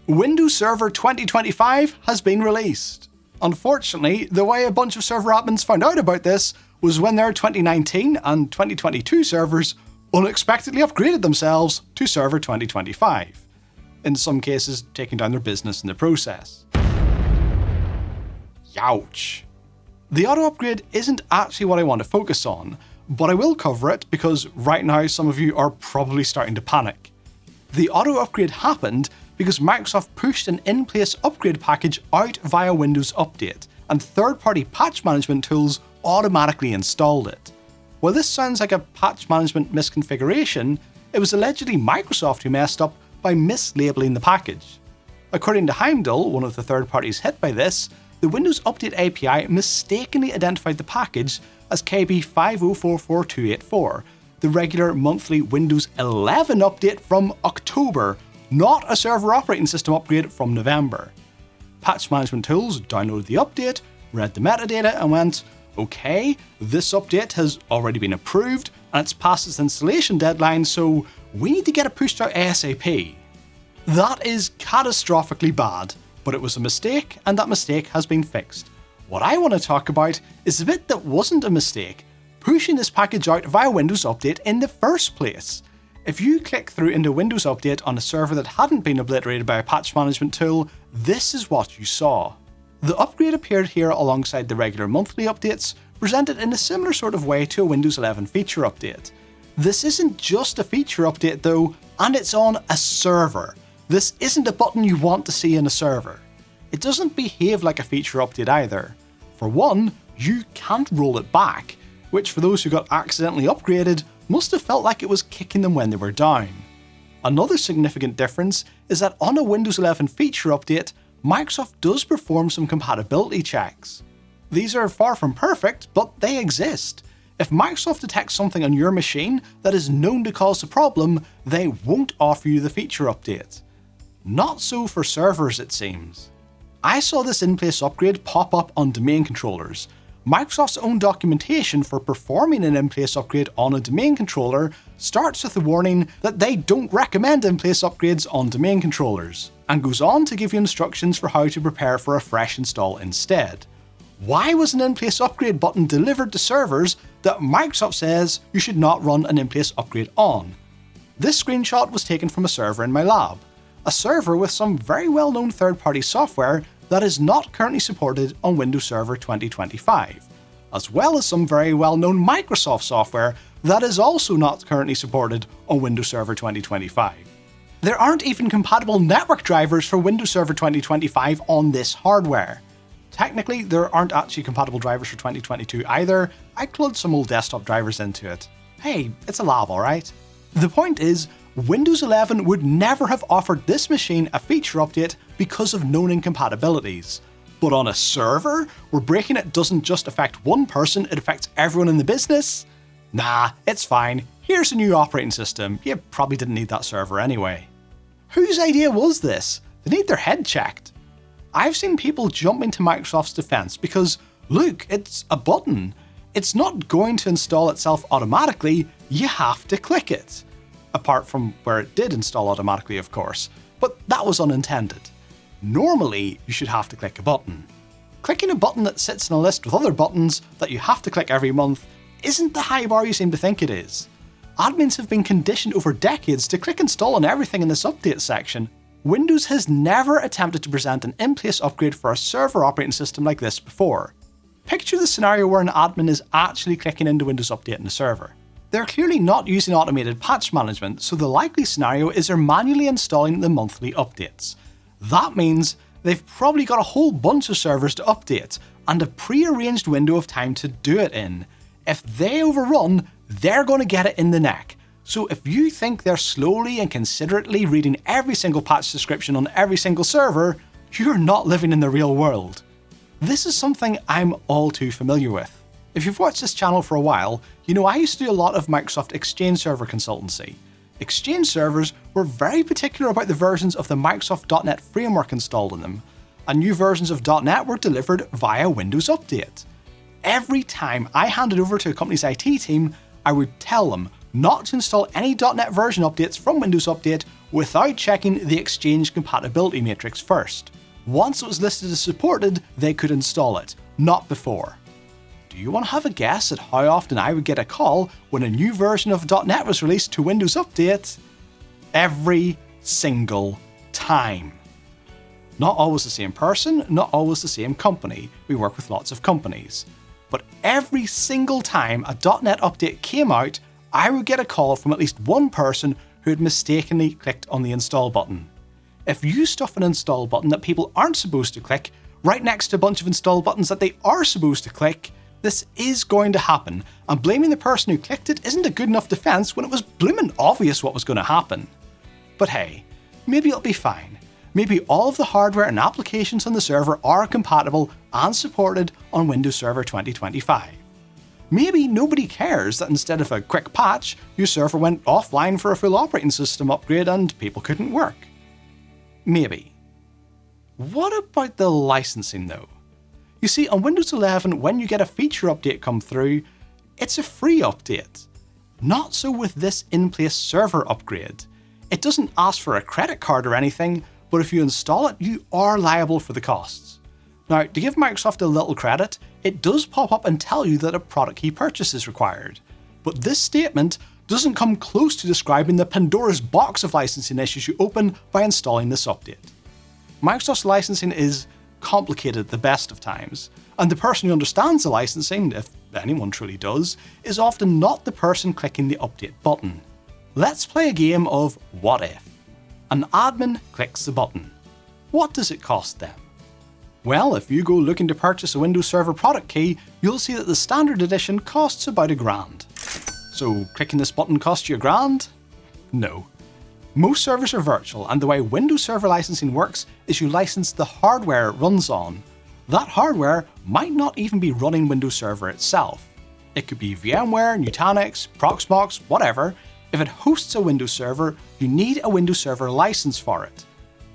Windows Server 2025 has been released. Unfortunately, the way a bunch of server admins found out about this was when their 2019 and 2022 servers unexpectedly upgraded themselves to Server 2025, in some cases taking down their business in the process. Youch. The auto upgrade isn't actually what I want to focus on, but I will cover it because right now some of you are probably starting to panic. The auto upgrade happened because Microsoft pushed an in-place upgrade package out via Windows Update, and third-party patch management tools automatically installed it. While this sounds like a patch management misconfiguration, it was allegedly Microsoft who messed up by mislabeling the package. According to Heimdall, one of the third parties hit by this, the Windows Update API mistakenly identified the package as KB5044284, the regular monthly Windows 11 update from October, not a server operating system upgrade from November. Patch management tools downloaded the update, read the metadata and went, okay, this update has already been approved and it's past its installation deadline, so we need to get it pushed out ASAP. That is catastrophically bad, but it was a mistake and that mistake has been fixed. What I want to talk about is the bit that wasn't a mistake, pushing this package out via Windows Update in the first place. If you click through into Windows Update on a server that hadn't been obliterated by a patch management tool, this is what you saw. The upgrade appeared here alongside the regular monthly updates, presented in a similar sort of way to a Windows 11 feature update. This isn't just a feature update though, and it's on a server. This isn't a button you want to see in a server. It doesn't behave like a feature update either. For one, you can't roll it back, which for those who got accidentally upgraded must have felt like it was kicking them when they were down. Another significant difference is that on a Windows 11 feature update, Microsoft does perform some compatibility checks. These are far from perfect, but they exist. If Microsoft detects something on your machine that is known to cause the problem, they won't offer you the feature update. Not so for servers, it seems. I saw this in-place upgrade pop up on domain controllers. Microsoft's own documentation for performing an in-place upgrade on a domain controller starts with a warning that they don't recommend in-place upgrades on domain controllers, and goes on to give you instructions for how to prepare for a fresh install instead. Why was an in-place upgrade button delivered to servers that Microsoft says you should not run an in-place upgrade on? This screenshot was taken from a server in my lab, a server with some very well-known third-party software that is not currently supported on Windows Server 2025, as well as some very well-known Microsoft software that is also not currently supported on Windows Server 2025. There aren't even compatible network drivers for Windows Server 2025 on this hardware. Technically, there aren't actually compatible drivers for 2022 either. I plugged some old desktop drivers into it. Hey, it's a lab, alright? The point is, Windows 11 would never have offered this machine a feature update because of known incompatibilities. But on a server, where breaking it doesn't just affect one person, it affects everyone in the business? Nah, it's fine. Here's a new operating system. You probably didn't need that server anyway. Whose idea was this? They need their head checked. I've seen people jump into Microsoft's defense because, look, it's a button. It's not going to install itself automatically, you have to click it. Apart from where it did install automatically, of course, but that was unintended. Normally, you should have to click a button. Clicking a button that sits in a list with other buttons that you have to click every month isn't the high bar you seem to think it is. Admins have been conditioned over decades to click install on everything in this update section. Windows has never attempted to present an in-place upgrade for a server operating system like this before. Picture the scenario where an admin is actually clicking into Windows Update in a server. They're clearly not using automated patch management, so the likely scenario is they're manually installing the monthly updates. That means they've probably got a whole bunch of servers to update, and a pre-arranged window of time to do it in. If they overrun, they're going to get it in the neck. So if you think they're slowly and considerately reading every single patch description on every single server, you're not living in the real world. This is something I'm all too familiar with. If you've watched this channel for a while, you know I used to do a lot of Microsoft Exchange Server consultancy. Exchange servers were very particular about the versions of the Microsoft .NET framework installed in them, and new versions of .NET were delivered via Windows Update. Every time I handed over to a company's IT team, I would tell them not to install any .NET version updates from Windows Update without checking the Exchange compatibility matrix first. Once it was listed as supported, they could install it, not before. Do you want to have a guess at how often I would get a call when a new version of .NET was released to Windows Update? Every single time. Not always the same person, not always the same company. We work with lots of companies. But every single time a .NET update came out, I would get a call from at least one person who had mistakenly clicked on the install button. If you stuff an install button that people aren't supposed to click right next to a bunch of install buttons that they are supposed to click, this is going to happen, and blaming the person who clicked it isn't a good enough defense when it was blooming obvious what was going to happen. But hey, maybe it'll be fine. Maybe all of the hardware and applications on the server are compatible and supported on Windows Server 2025. Maybe nobody cares that instead of a quick patch, your server went offline for a full operating system upgrade and people couldn't work. Maybe. What about the licensing though? You see, on Windows 11, when you get a feature update come through, it's a free update. Not so with this in-place server upgrade. It doesn't ask for a credit card or anything, but if you install it, you are liable for the costs. Now, to give Microsoft a little credit, it does pop up and tell you that a product key purchase is required. But this statement doesn't come close to describing the Pandora's box of licensing issues you open by installing this update. Microsoft's licensing is complicated at the best of times, and the person who understands the licensing, if anyone truly does, is often not the person clicking the update button. Let's play a game of what if. An admin clicks the button. What does it cost them? Well, if you go looking to purchase a Windows Server product key, you'll see that the standard edition costs about £1,000. So clicking this button costs you £1,000? No. Most servers are virtual, and the way Windows Server licensing works is you license the hardware it runs on. That hardware might not even be running Windows Server itself. It could be VMware, Nutanix, Proxmox, whatever. If it hosts a Windows Server, you need a Windows Server license for it.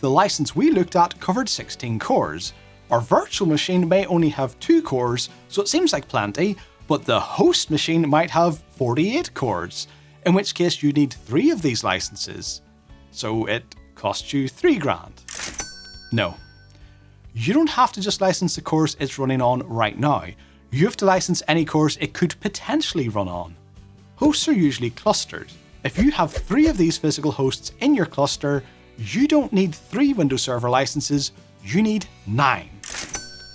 The license we looked at covered 16 cores. Our virtual machine may only have 2 cores, so it seems like plenty, but the host machine might have 48 cores, in which case you need 3 of these licenses. So it costs you £3,000. No. You don't have to just license the cores it's running on right now. You have to license any cores it could potentially run on. Hosts are usually clustered. If you have 3 of these physical hosts in your cluster, you don't need 3 Windows Server licenses, you need 9.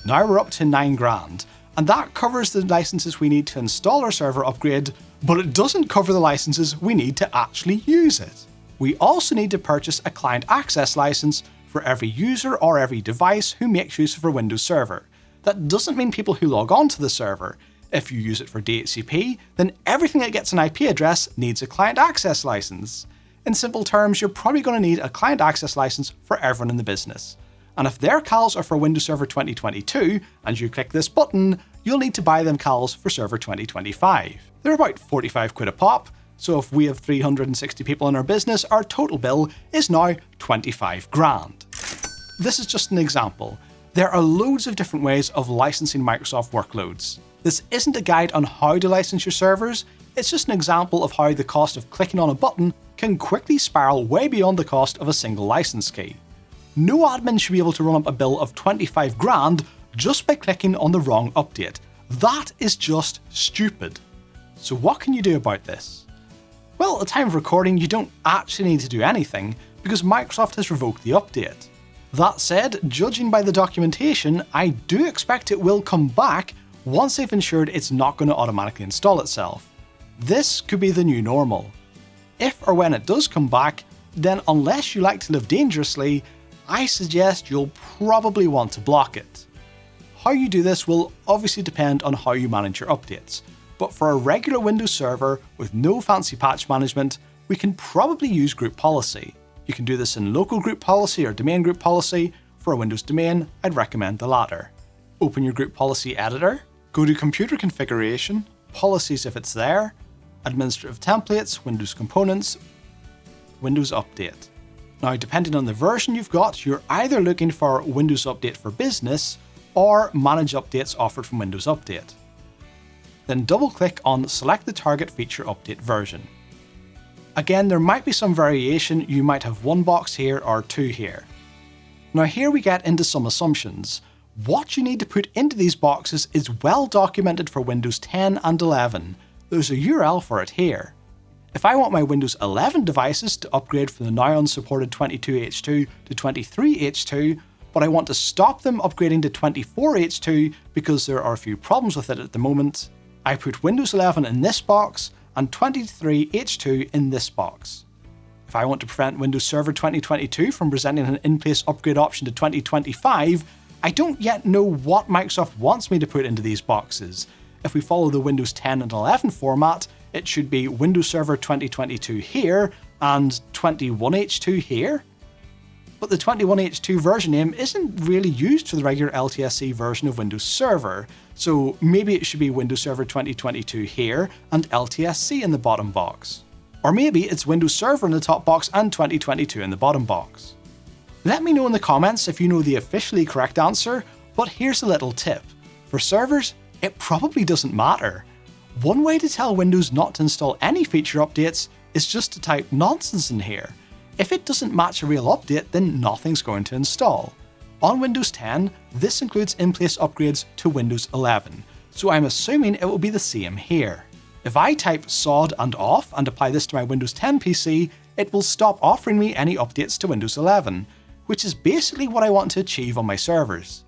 Now we're up to £9,000, and that covers the licenses we need to install our server upgrade, but it doesn't cover the licenses we need to actually use it. We also need to purchase a client access license for every user or every device who makes use of our Windows Server. That doesn't mean people who log on to the server. If you use it for DHCP, then everything that gets an IP address needs a client access license. In simple terms, you're probably going to need a client access license for everyone in the business. And if their CALs are for Windows Server 2022, and you click this button, you'll need to buy them CALs for Server 2025. They're about £45 a pop, so if we have 360 people in our business, our total bill is now £25,000. This is just an example. There are loads of different ways of licensing Microsoft workloads. This isn't a guide on how to license your servers, it's just an example of how the cost of clicking on a button can quickly spiral way beyond the cost of a single license key. No admin should be able to run up a bill of £25,000 just by clicking on the wrong update. That is just stupid. So what can you do about this? Well, at the time of recording, you don't actually need to do anything because Microsoft has revoked the update. That said, judging by the documentation, I do expect it will come back once they've ensured it's not going to automatically install itself. This could be the new normal. If or when it does come back, then unless you like to live dangerously, I suggest you'll probably want to block it. How you do this will obviously depend on how you manage your updates, but for a regular Windows server with no fancy patch management, we can probably use group policy. You can do this in local group policy or domain group policy. For a Windows domain, I'd recommend the latter. Open your group policy editor, go to computer configuration, policies if it's there, administrative templates, Windows components, Windows Update. Now, depending on the version you've got, you're either looking for Windows Update for Business or Manage Updates offered from Windows Update. Then double-click on Select the target feature update version. Again, there might be some variation, you might have one box here or two here. Now here we get into some assumptions. What you need to put into these boxes is well documented for Windows 10 and 11. There's a URL for it here. If I want my Windows 11 devices to upgrade from the now unsupported 22H2 to 23H2, but I want to stop them upgrading to 24H2 because there are a few problems with it at the moment, I put Windows 11 in this box and 23H2 in this box. If I want to prevent Windows Server 2022 from presenting an in-place upgrade option to 2025, I don't yet know what Microsoft wants me to put into these boxes. If we follow the Windows 10 and 11 format, it should be Windows Server 2022 here and 21H2 here. But the 21H2 version name isn't really used for the regular LTSC version of Windows Server, so maybe it should be Windows Server 2022 here and LTSC in the bottom box. Or maybe it's Windows Server in the top box and 2022 in the bottom box. Let me know in the comments if you know the officially correct answer, but here's a little tip. For servers, it probably doesn't matter. One way to tell Windows not to install any feature updates is just to type nonsense in here. If it doesn't match a real update, then nothing's going to install. On Windows 10, this includes in-place upgrades to Windows 11, so I'm assuming it will be the same here. If I type sod and off and apply this to my Windows 10 PC, it will stop offering me any updates to Windows 11, which is basically what I want to achieve on my servers.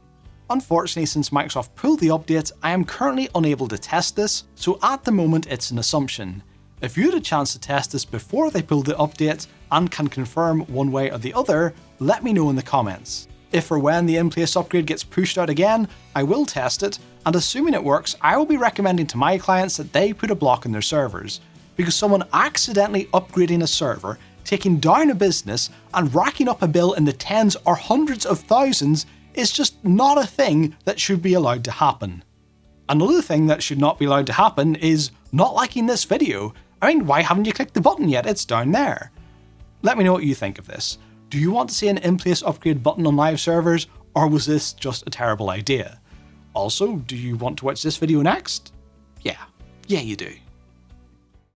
Unfortunately, since Microsoft pulled the update, I am currently unable to test this, so at the moment it's an assumption. If you had a chance to test this before they pulled the update and can confirm one way or the other, let me know in the comments. If or when the in-place upgrade gets pushed out again, I will test it, and assuming it works, I will be recommending to my clients that they put a block on their servers, because someone accidentally upgrading a server, taking down a business, and racking up a bill in the tens or hundreds of thousands is just not a thing that should be allowed to happen. Another thing that should not be allowed to happen is not liking this video. I mean, why haven't you clicked the button yet? It's down there. Let me know what you think of this. Do you want to see an in-place upgrade button on live servers, or was this just a terrible idea? Also, do you want to watch this video next? Yeah you do.